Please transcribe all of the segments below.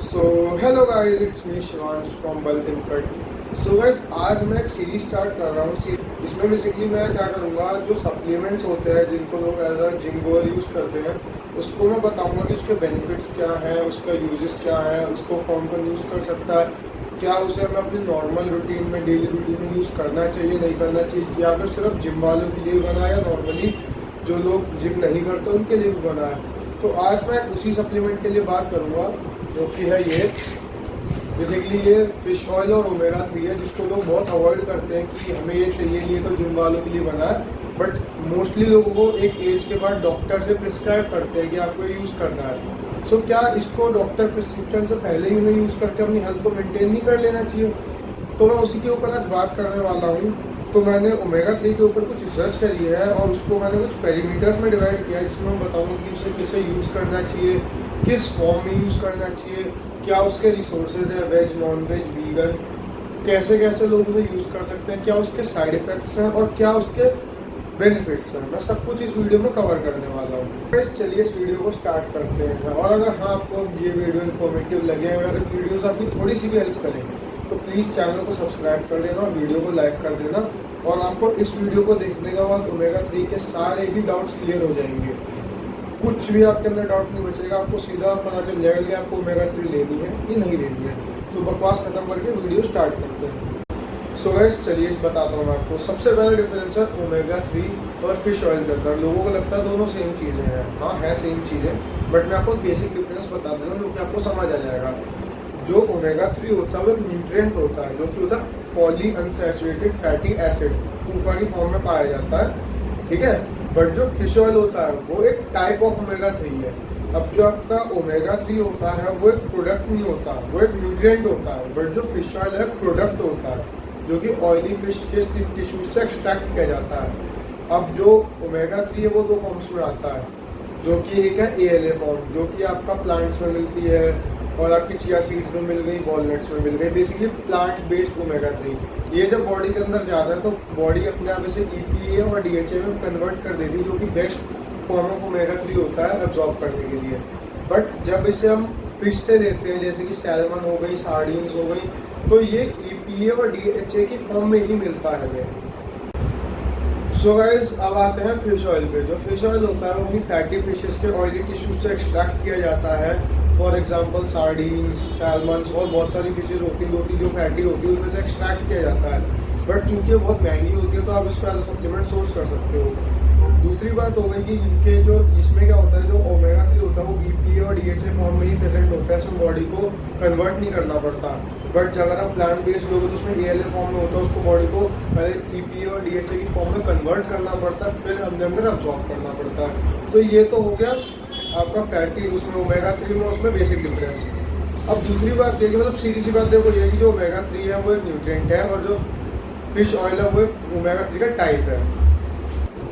So hello guys, it's me Shivansh from bulk in cut. So guys, आज मैं एक series start कर रहा हूँ। इसमें बेसिकली मैं क्या करूँगा, जो सप्लीमेंट्स होते हैं जिनको लोग as a gym goal use करते हैं, उसको मैं बताऊँगा कि उसके बेनिफिट्स क्या हैं, उसका यूजेस क्या है, उसको कौन कौन यूज़ कर सकता है, क्या उसे हमें अपनी नॉर्मल रूटीन में, डेली रूटीन में यूज़ करना चाहिए, नहीं करना चाहिए, या फिर सिर्फ जिम वालों के लिए बना है या नॉर्मली जो लोग जिम नहीं करते उनके लिए भी बना है। तो आज मैं उसी सप्लीमेंट के लिए बात करूँगा जो कि है ये। बेसिकली ये फिश ऑयल और ओमेगा 3 है, जिसको लोग बहुत अवॉइड करते हैं कि हमें ये चाहिए, ये तो जिम वालों के लिए बना है। बट मोस्टली लोगों को एक एज के बाद डॉक्टर से प्रिस्क्राइब करते हैं कि आपको ये यूज़ करना है। सो क्या इसको डॉक्टर प्रिस्क्रिप्शन से पहले ही उन्हें यूज़ करके अपनी हेल्थ को मेंटेन नहीं कर लेना चाहिए? तो मैं उसी के ऊपर आज बात करने वाला हूँ। तो मैंने ओमेगा 3 के ऊपर कुछ रिसर्च करी है और उसको मैंने कुछ पैरामीटर्स में डिवाइड किया है, जिसमें मैं बताऊँगा कि उसे किसे यूज़ करना चाहिए, किस फॉर्म में यूज़ करना चाहिए, क्या उसके रिसोर्सेज है, वेज, नॉन वेज, वीगन, कैसे कैसे लोग उसे यूज़ कर सकते हैं, क्या उसके साइड इफ़ेक्ट्स हैं और क्या उसके बेनिफिट्स हैं। मैं सब कुछ इस वीडियो में कवर करने वाला हूँ। बस चलिए इस वीडियो को स्टार्ट करते हैं। और अगर हाँ आपको ये वीडियो इन्फॉर्मेटिव लगे, अगर वीडियोस आपकी थोड़ी सी भी हेल्प करें, तो प्लीज़ चैनल को सब्सक्राइब कर देना और वीडियो को लाइक कर देना। और आपको इस वीडियो को देखने के बाद ओमेगा 3 के सारे ही डाउट्स क्लियर हो जाएंगे। कुछ भी आपके अंदर डाउट नहीं बचेगा, आपको सीधा पता चल जाएगा कि आपको ओमेगा 3 लेनी है कि नहीं लेनी है। तो बकवास खत्म करके वीडियो स्टार्ट करते हैं। सो गाइस, चलिए बताता हूँ मैं आपको। सबसे पहला डिफरेंस है ओमेगा 3 और फिश ऑयल के अंदर। लोगों को लगता है दोनों सेम चीज़ें हैं। हाँ है सेम चीज़ें, बट मैं आपको बेसिक डिफरेंस बता देता हूँ जो कि आपको समझ आ जाएगा। जो ओमेगा 3 होता है वो एक न्यूट्रिएंट होता है, जो कि होता है पॉली अनसैचुरेटेड फैटी एसिड, पूफा की फॉर्म में पाया जाता है, ठीक है। बट जो फिश ऑयल होता है वो एक टाइप ऑफ ओमेगा 3 है। अब जो आपका ओमेगा 3 होता है वो एक प्रोडक्ट नहीं होता, वो एक न्यूट्रिएंट होता है। बट जो फिश ऑयल है प्रोडक्ट होता है, जो कि ऑयली फिश के टिश्यू से एक्सट्रैक्ट किया जाता है। अब जो ओमेगा 3 है वो दो फॉर्म्स में आता है, जो कि एक है ALA फॉर्म, जो कि आपका प्लांट्स में मिलती है और आपकी चिया सीड्स में मिल गई, वॉलनट्स में मिल गई। Basically plant based omega 3। ये जब बॉडी के अंदर जाता है तो बॉडी अपने आप इसे EPA और DHA में कन्वर्ट कर देती है, जो कि बेस्ट फॉर्म ऑफ ओमेगा 3 होता है एब्जॉर्ब करने के लिए। बट जब इसे हम फिश से लेते हैं, जैसे कि सैल्मन हो गई, सार्डिन्स हो गई, तो ये EPA और DHA की फॉर्म में ही मिलता है हमें। सो गाइस, अब आते हैं फिश ऑयल पे। जो फिश ऑयल होता है वो अपनी फैटी फिशेस के ऑयली टिश्यू से एक्सट्रैक्ट किया जाता है। फॉर एग्जांपल सार्डिन्स, सैल्मन्स और बहुत सारी फिशेज होती है जो फैटी होती है, उनमें से एक्सट्रैक्ट किया जाता है। बट चूंकि बहुत महंगी होती है तो आप इसको एज अ सप्लीमेंट सोर्स कर सकते हो। दूसरी बात हो गई कि इनके जो इसमें क्या होता है, जो ओमेगा 3 होता है वो EPA और DHA फॉर्म में ही प्रेजेंट होता है, इसमें बॉडी को कन्वर्ट नहीं करना पड़ता। बट अगर आप प्लांट बेस्ड लोगे तो उसमें ALA फॉर्म में होता है, उसको बॉडी को पहले EPA और DHA की फॉर्म में कन्वर्ट करना पड़ता है, फिर अंदर अब्जॉर्ब करना पड़ता है। तो ये तो हो गया आपका फैटी, उसमें ओमेगा 3 में, उसमें बेसिक डिफरेंस। अब दूसरी बात ये कि मतलब सीधी सी बात देखो, ये कि जो ओमेगा 3 है वो एक न्यूट्रिएंट है और जो फिश ऑयल है वो एक ओमेगा 3 का टाइप है।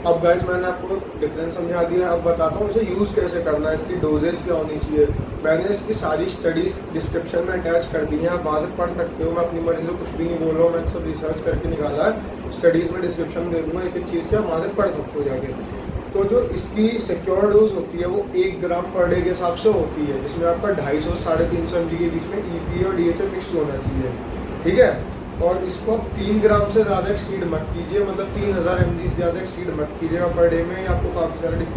अब गाइस, मैंने आपको डिफरेंस समझा दिया। अब बताता हूँ इसे यूज़ कैसे करना है, इसकी डोजेज क्या होनी चाहिए। मैंने इसकी सारी स्टडीज़ डिस्क्रिप्शन में अटैच कर दी हैं, आप वहाँ से पढ़ सकते हो। मैं अपनी मर्जी से कुछ भी नहीं बोल रहा हूँ, मैंने सब रिसर्च करके निकाला है। स्टडीज़ में डिस्क्रिप्शन में दे दूँगा एक एक चीज़ के, आप वहाँ से पढ़ सकते हो जाके। तो जो इसकी सिक्योर डोज होती है वो 1 ग्राम पर डे के हिसाब से होती है, जिसमें आपका 250 से 350 mg के बीच में EPA और DHA मिक्स होना चाहिए, ठीक है। और इसको आप 3 ग्राम से ज़्यादा एक्सीड मत कीजिए, मतलब 3000 mg से ज़्यादा एक्सीड मत कीजिएगा पर डे में। आपको काफ़ी सारे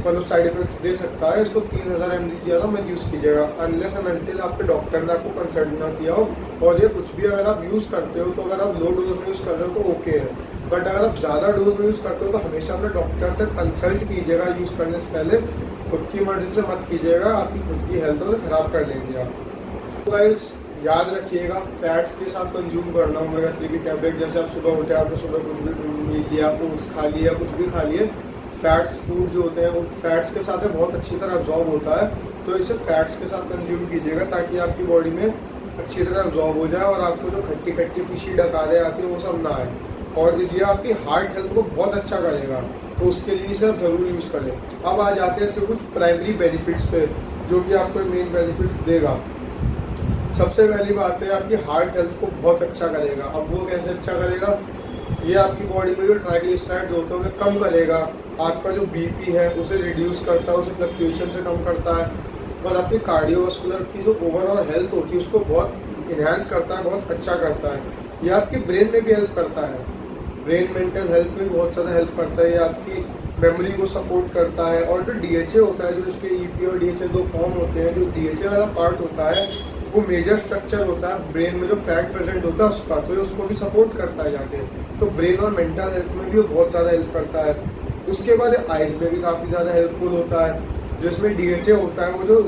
मतलब साइड इफेक्ट्स दे सकता है। इसको 3000 mg से ज़्यादा मत यूज़ कीजिएगा अनलेस एंड अनटिल आपके डॉक्टर ने आपको कंसल्ट ना किया हो। और ये कुछ भी अगर आप यूज़ करते हो, तो अगर आप लो डोज में यूज़ कर रहे हो तो ओके है। बट अगर आप ज़्यादा डोज में यूज़ करते हो तो हमेशा अपने डॉक्टर से कंसल्ट कीजिएगा यूज़ करने से पहले। खुद की मर्जी से मत कीजिएगा, आपकी खुद की हेल्थ को ख़राब कर लेंगे आप। तो गाइस, याद रखिएगा फैट्स के साथ कंज्यूम करना ओमेगा 3 की टैबलेट। जैसे आप सुबह उठे, आपने सुबह कुछ भी मिल लिया, ओट्स खा लिया, कुछ भी खा लिए, फैट्स फूड जो होते हैं वो फैट्स के साथ बहुत अच्छी तरह अब्जॉर्ब होता है। तो इसे फैट्स के साथ कंज्यूम कीजिएगा ताकि आपकी बॉडी में अच्छी तरह अब्जॉर्ब हो जाए और आपको जो खट्टी खट्टी फिशी डकारें आती हैं वो सब ना आए। और इसलिए आपकी हार्ट हेल्थ को बहुत अच्छा करेगा, तो उसके लिए इसे आप ज़रूर यूज़ करें। अब आ जाते हैं इसके कुछ प्राइमरी बेनिफिट्स पे, जो कि आपको मेन बेनिफिट्स देगा। सबसे पहली बात है आपकी हार्ट हेल्थ को बहुत अच्छा करेगा। अब वो कैसे अच्छा करेगा, ये आपकी बॉडी में जो ट्राइग्लिसराइड्स होते हैं उन्हें कम करेगा। आपका जो BP है उसे रिड्यूस करता है, उसे फ्लक्चुएशन से कम करता है। और आपकी कार्डियोवास्कुलर की जो ओवरऑल हेल्थ होती है उसको बहुत इन्हांस करता है, बहुत अच्छा करता है। ये आपकी ब्रेन में भी हेल्प करता है, ब्रेन मेंटल हेल्थ में भी बहुत ज़्यादा हेल्प करता है। ये आपकी मेमोरी को सपोर्ट करता है। और जो डीएचए होता है, जो इसके ईपी और डीएचए दो फॉर्म होते हैं, जो डीएचए वाला पार्ट होता है वो मेजर स्ट्रक्चर होता है ब्रेन में जो फैट प्रेजेंट होता है उसका, तो ये उसको भी सपोर्ट करता है जाके। तो ब्रेन और मेंटल हेल्थ में भी वो बहुत ज़्यादा हेल्प करता है। उसके बाद आइज में भी काफ़ी ज़्यादा हेल्पफुल होता है। जो इसमें डीएचए होता है वो जो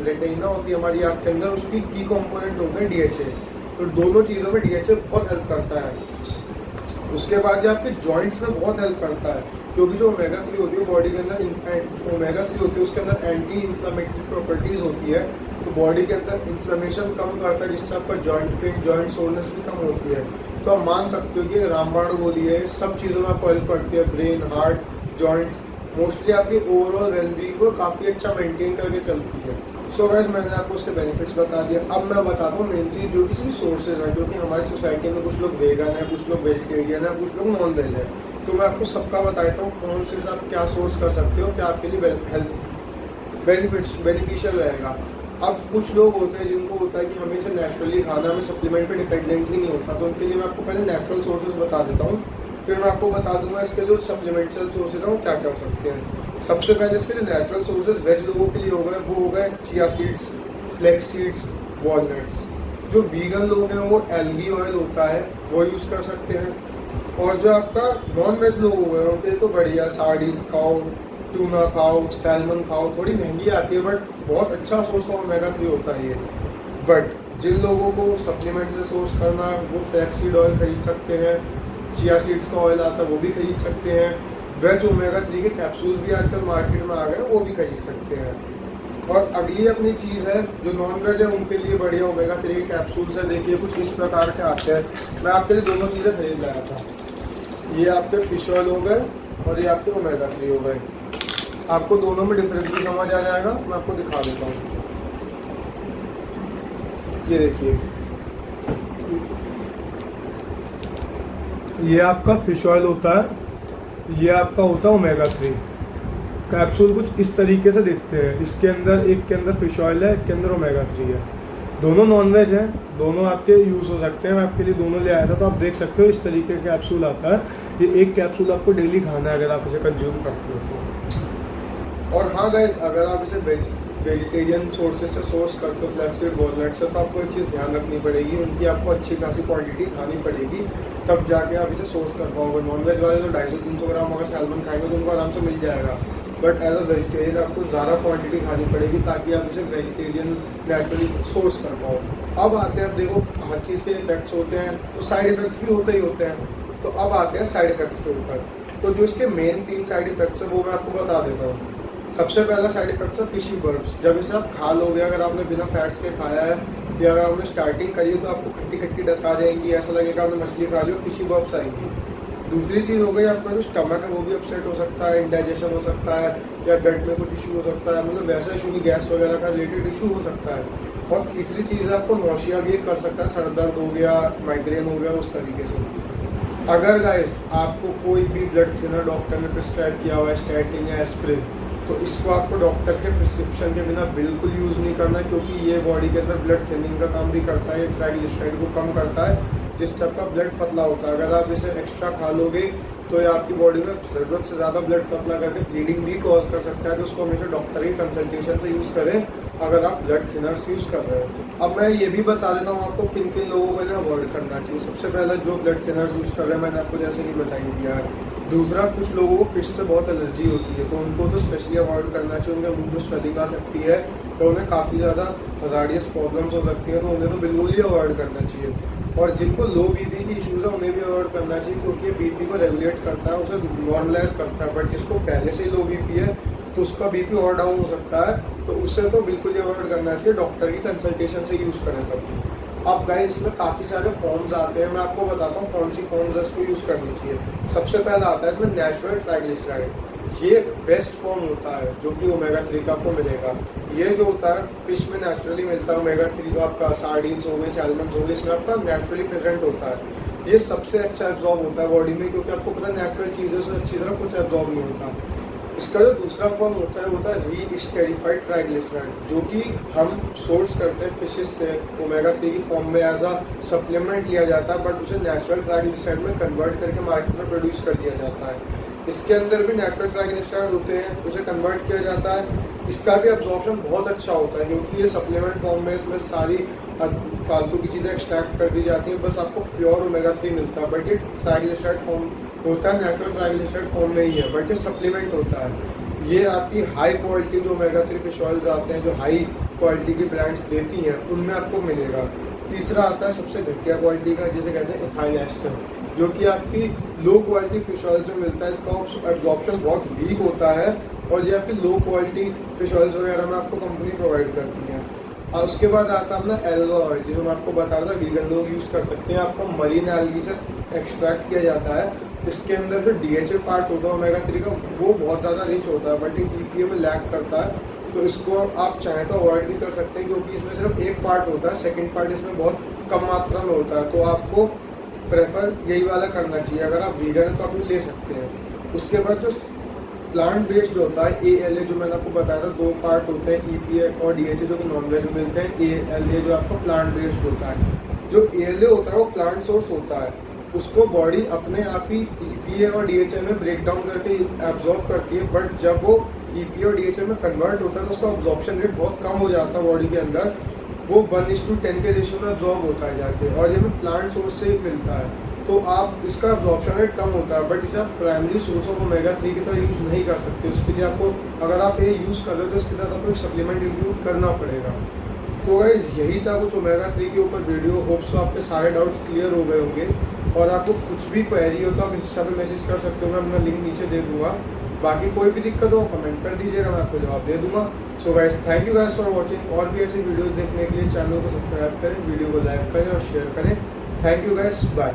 रेटिना होती है हमारी आँख के अंदर, उसकी की कंपोनेंट होते हैं डीएचए। तो दोनों चीज़ों में डीएचए बहुत हेल्प करता है। उसके बाद ये आपके जॉइंट्स में बहुत हेल्प करता है, क्योंकि जो ओमेगा 3 होती है बॉडी के अंदर, ओमेगा 3 होती है उसके अंदर एंटी इन्फ्लामेटरी प्रॉपर्टीज़ होती है। तो बॉडी के अंदर इन्फ्लेमेशन कम करता है, जिससे आपका जॉइंट पेन, जॉइंट सोरनेस भी कम होती है। तो आप मान सकते हो कि रामबाण गोली है, सब चीज़ों में आपको हेल्प करती है, ब्रेन, हार्ट, जॉइंट्स, मोस्टली आपकी ओवरऑल वेलबींग को काफ़ी अच्छा मेंटेन करके चलती है। सो गाइस, मैंने आपको उसके बेनिफिट्स बता दिया। अब मैं बताता हूँ मेन चीज़, जो कि इसकी सोर्सेज है, क्योंकि हमारी सोसाइटी में कुछ लोग वेगन है, कुछ लोग वेजिटेरियन है, कुछ लोग नॉन वेज है। तो मैं आपको सबका बताता हूँ कौन से आप क्या सोर्स कर सकते हो, क्या आपके लिए हेल्थ बेनिफिशियल रहेगा। अब कुछ लोग होते हैं जिनको होता है कि हमें इसे नेचुरली खाना, हमें सप्लीमेंट पे डिपेंडेंट ही नहीं होता, तो उनके लिए मैं आपको पहले नेचुरल सोर्सेज बता देता हूँ, फिर मैं आपको बता दूंगा इसके जो सप्लीमेंटल सोर्सेज हैं वो क्या क्या हो सकते हैं। सबसे पहले इसके जो नेचुरल सोर्सेज वेज लोगों के लिए हो गए वो हो गए chia seeds, flax seeds, walnuts. जो वीगन लोग हैं वो एल्गी ऑयल होता है वो यूज़ कर सकते हैं। और जो आपका नॉन वेज लोग हो गए उनके लिए तो बढ़िया सार्डिन्स खाओ, टूना खाओ, सैल्मन खाओ। थोड़ी महंगी आती है बट बहुत अच्छा सोर्स ऑफ ओमेगा 3 होता है ये। बट जिन लोगों को सप्लीमेंट से सोर्स करना है वो फ्लैक्स सीड ऑयल खरीद सकते हैं, चिया सीड्स का ऑयल आता है वो भी खरीद सकते हैं। वेज ओमेगा 3 के कैप्सूल भी आजकल मार्केट में आ गए हैं, वो भी खरीद सकते हैं। और अगली अपनी चीज़ है जो नॉन वेज है उनके लिए बढ़िया ओमेगा 3 के कैप्सूल्स है। देखिए कुछ इस प्रकार के आते हैं। मैं आपके लिए दोनों चीज़ें खरीद लाया था। ये आपके फिश ऑयल हो गए और ये आपके ओमेगा 3 हो गए। आपको दोनों में डिफरेंस भी समझ आ जाएगा, मैं आपको दिखा देता हूँ। ये देखिए, ये आपका फिश ऑयल होता है, ये आपका होता है ओमेगा 3। कैप्सूल कुछ इस तरीके से दिखते हैं। इसके अंदर, एक के अंदर फिश ऑयल है, एक के अंदर ओमेगा 3 है। दोनों नॉन वेज हैं, दोनों आपके यूज़ हो सकते हैं। मैं आपके लिए दोनों ले आया था, तो आप देख सकते हो इस तरीके का कैप्सूल आता है। ये एक कैप्सूल आपको डेली खाना है अगर आप इसे कंज्यूम करते हो तो। और हाँ गाइस, अगर आप इसे वेजिटेरियन सोर्सेज से सोर्स करते हो, फ्लैक्सीड वॉलनट से, तो आपको एक चीज़ ध्यान रखनी पड़ेगी, उनकी आपको अच्छी खासी क्वांटिटी खानी पड़ेगी, तब जाके आप इसे सोर्स कर पाओगे। नॉन वेज वाले तो 250-300 ग्राम अगर सैल्मन खाएंगे तो उनको आराम से मिल जाएगा, बट एज अ वेजिटेरियन आपको ज़्यादा क्वांटिटी खानी पड़ेगी ताकि आप इसे वेजिटेरियन नेचुरली सोर्स कर पाओ। अब आते हैं, अब देखो हर चीज़ के इफेक्ट्स होते हैं तो साइड इफेक्ट्स भी होते ही होते हैं। तो अब आते हैं साइड इफेक्ट्स के ऊपर। तो जो इसके मेन 3 साइड इफेक्ट्स है वो मैं आपको बता देता हूँ। सबसे पहला साइड इफेक्ट है फिशी बर्ब्स। जब इसे आप खा लोगे, अगर आपने बिना फैट्स के खाया है या अगर आपने स्टार्टिंग करी है तो आपको खट्टी खट्टी डका जाएंगी, ऐसा लगेगा आपने मछली खा ली हो, फिशी बर्ब्स आएंगी। दूसरी चीज़ हो गई, आपका जो स्टमक है वो भी अपसेट हो सकता है, इंडाइजेशन हो सकता है, या गट में कुछ इशू हो सकता है, मतलब वैसा इशू नहीं, गैस वगैरह का रिलेटेड इशू हो सकता है। और तीसरी चीज़ आपको नौशिया भी कर सकता है, सर दर्द हो गया, माइग्रेन हो गया, उस तरीके से। अगर गाइस आपको कोई भी ब्लड थिनर डॉक्टर ने प्रिस्क्राइब किया हुआ है, स्टैटिन या एस्प्रिन, तो इसको आपको डॉक्टर के प्रिस्क्रिप्शन के बिना बिल्कुल यूज़ नहीं करना, क्योंकि ये बॉडी के अंदर ब्लड थिनिंग का काम भी करता है, ट्राइग्लिसराइड को कम करता है, जिससे आपका ब्लड पतला होता है। अगर आप इसे एक्स्ट्रा खा लोगे तो ये आपकी बॉडी में ज़रूरत से ज़्यादा ब्लड पतला करके ब्लीडिंग भी कॉज कर सकता है। तो उसको हमेशा डॉक्टर की कंसल्टेशन से यूज़ करें अगर आप ब्लड थिनर्स यूज़ कर रहे हो। अब मैं ये भी बता देता हूँ आपको किन किन लोगों को इन्हें अवॉइड करना चाहिए। सबसे पहले जो ब्लड थिनर्स यूज़ कर रहे हैं, मैंने आपको जैसे कि बताई दिया है। दूसरा, कुछ लोगों को फिश से बहुत एलर्जी होती है, तो उनको तो स्पेशली अवॉइड करना चाहिए। उनके मुंह में स्वेलिंग आ सकती है, तो उन्हें काफ़ी ज़्यादा हजार्डियस प्रॉब्लम्स हो सकती हैं, तो उन्हें तो बिल्कुल ही अवॉइड करना चाहिए। और जिनको लो बीपी की इश्यूज़ है उन्हें भी अवॉइड करना चाहिए, क्योंकि ये बीपी को रेगुलेट करता है, उसे नॉर्मलाइज करता है। बट जिसको पहले से ही लो बीपी है तो उसका बीपी और डाउन हो सकता है, तो उससे तो बिल्कुल ही अवॉइड करना चाहिए, डॉक्टर की कंसल्टेशन से यूज़ करें तब। अब गाइस, इसमें काफ़ी सारे फॉर्म्स आते हैं, मैं आपको बताता हूँ कौन सी फॉर्म्स है इसको यूज़ करनी चाहिए। सबसे पहला आता है इसमें नेचुरल ट्राइग्लिसराइड। ये बेस्ट फॉर्म होता है जो कि ओमेगा 3 का आपको मिलेगा। ये जो होता है फिश में नेचुरली मिलता है, ओमेगा 3 का आपका सार्डिन्स हो गए, सैल्मन्स हो गए, इसमें आपका नेचुरली प्रेजेंट होता है। ये सबसे अच्छा एब्जॉर्ब होता है बॉडी में, क्योंकि आपको पता है नेचुरल चीज़ों से अच्छी तरह कुछ एब्जॉर्ब नहीं होता। इसका जो दूसरा फॉर्म होता है री-स्टेरिफाइड ट्राइग्लिसराइड, जो कि हम सोर्स करते हैं फिशेस से ओमेगा 3 की फॉर्म में एज अ सप्लीमेंट लिया जाता है, बट उसे नेचुरल ट्राइग्लिसराइड में कन्वर्ट करके मार्केट में प्रोड्यूस कर दिया जाता है। इसके अंदर भी नेचुरल ट्राइग्लिसराइड होते हैं, उसे कन्वर्ट किया जाता है। इसका भी अब्जॉर्प्शन बहुत अच्छा होता है क्योंकि ये सप्लीमेंट फॉर्म में इसमें सारी फालतू की चीज़ें एक्सट्रैक्ट कर दी जाती हैं, बस आपको प्योर ओमेगा 3 मिलता है। बट ये ट्राइग्लिसराइड फॉर्म होता है, नेचुरल ट्राइग्लिसराइड फॉर्म में ही है, बट ये सप्लीमेंट होता है। ये आपकी हाई क्वालिटी जो ओमेगा 3 फिश ऑयल्स आते हैं, जो हाई क्वालिटी की ब्रांड्स देती हैं, उनमें आपको मिलेगा। तीसरा आता है सबसे घटिया क्वालिटी का, जिसे कहते हैं इथाइल एस्टर, जो कि आपकी लो क्वालिटी फिश ऑयल्स में मिलता है। इसका एब्जॉर्प्शन बहुत वीक होता है और ये आपकी लो क्वालिटी फिश ऑयल्स वगैरह में आपको कंपनी प्रोवाइड करती है। और उसके बाद आता है अपना एल्गा ऑयल, जो मैं आपको बता रहा था वीगन लोग यूज़ कर सकते हैं। आपको मरीन एल्गी से एक्सट्रैक्ट किया जाता है। इसके अंदर जो DHA पार्ट होता है ओमेगा 3 का, वो बहुत ज़्यादा रिच होता है, बट ये EPA में लैक करता है। तो इसको आप चाहें तो अवॉइड भी कर सकते हैं क्योंकि इसमें सिर्फ एक पार्ट होता है, सेकेंड पार्ट इसमें बहुत कम मात्रा में होता है। तो आपको प्रेफर यही वाला करना चाहिए। अगर आप वीगन हैं तो आप ले सकते हैं। उसके बाद जो प्लांट बेस्ड होता है ALA, जो मैंने आपको बताया था, 2 पार्ट होते हैं, EPA और DHA, जो कि नॉन वेज में मिलते हैं। ALA जो आपका प्लांट बेस्ड होता है, जो ALA होता है वो प्लांट सोर्स होता है, उसको बॉडी अपने आप ही EPA और DHA में ब्रेक डाउन करके एब्जॉर्ब करती है। बट जब वो EPA और DHA में कन्वर्ट होता है तो उसका ऑब्जॉर्प्शन रेट बहुत कम हो जाता है बॉडी के अंदर। वो 1:10 के रेशियो में एब्जॉर्ब होता है जाके, और ये हमें प्लांट सोर्स से ही मिलता है। तो आप इसका एब्जॉर्प्शन रेट कम होता है, बट इसे आप प्राइमरी सोर्स ऑफ ओमेगा 3 की तरह यूज़ नहीं कर सकते। उसके लिए आपको, अगर आप ये यूज़ कर रहे हो तो इसके साथ आपको एक सप्लीमेंट इंक्लूड करना पड़ेगा। तो गाइस यही था कुछ ओमेगा 3 के ऊपर वीडियो। होप्स आपके सारे डाउट्स क्लियर हो गए होंगे, और आपको कुछ भी क्वेरी हो तो आप इंस्टा पे मैसेज कर सकते हो, मैं अपना लिंक नीचे दे दूंगा। बाकी कोई भी दिक्कत हो कमेंट कर दीजिएगा, मैं आपको जवाब दे दूंगा। So guys thank you guys for watching. और भी ऐसी वीडियोस देखने के लिए चैनल को सब्सक्राइब करें, वीडियो को लाइक करें और शेयर करें। Thank you guys, bye.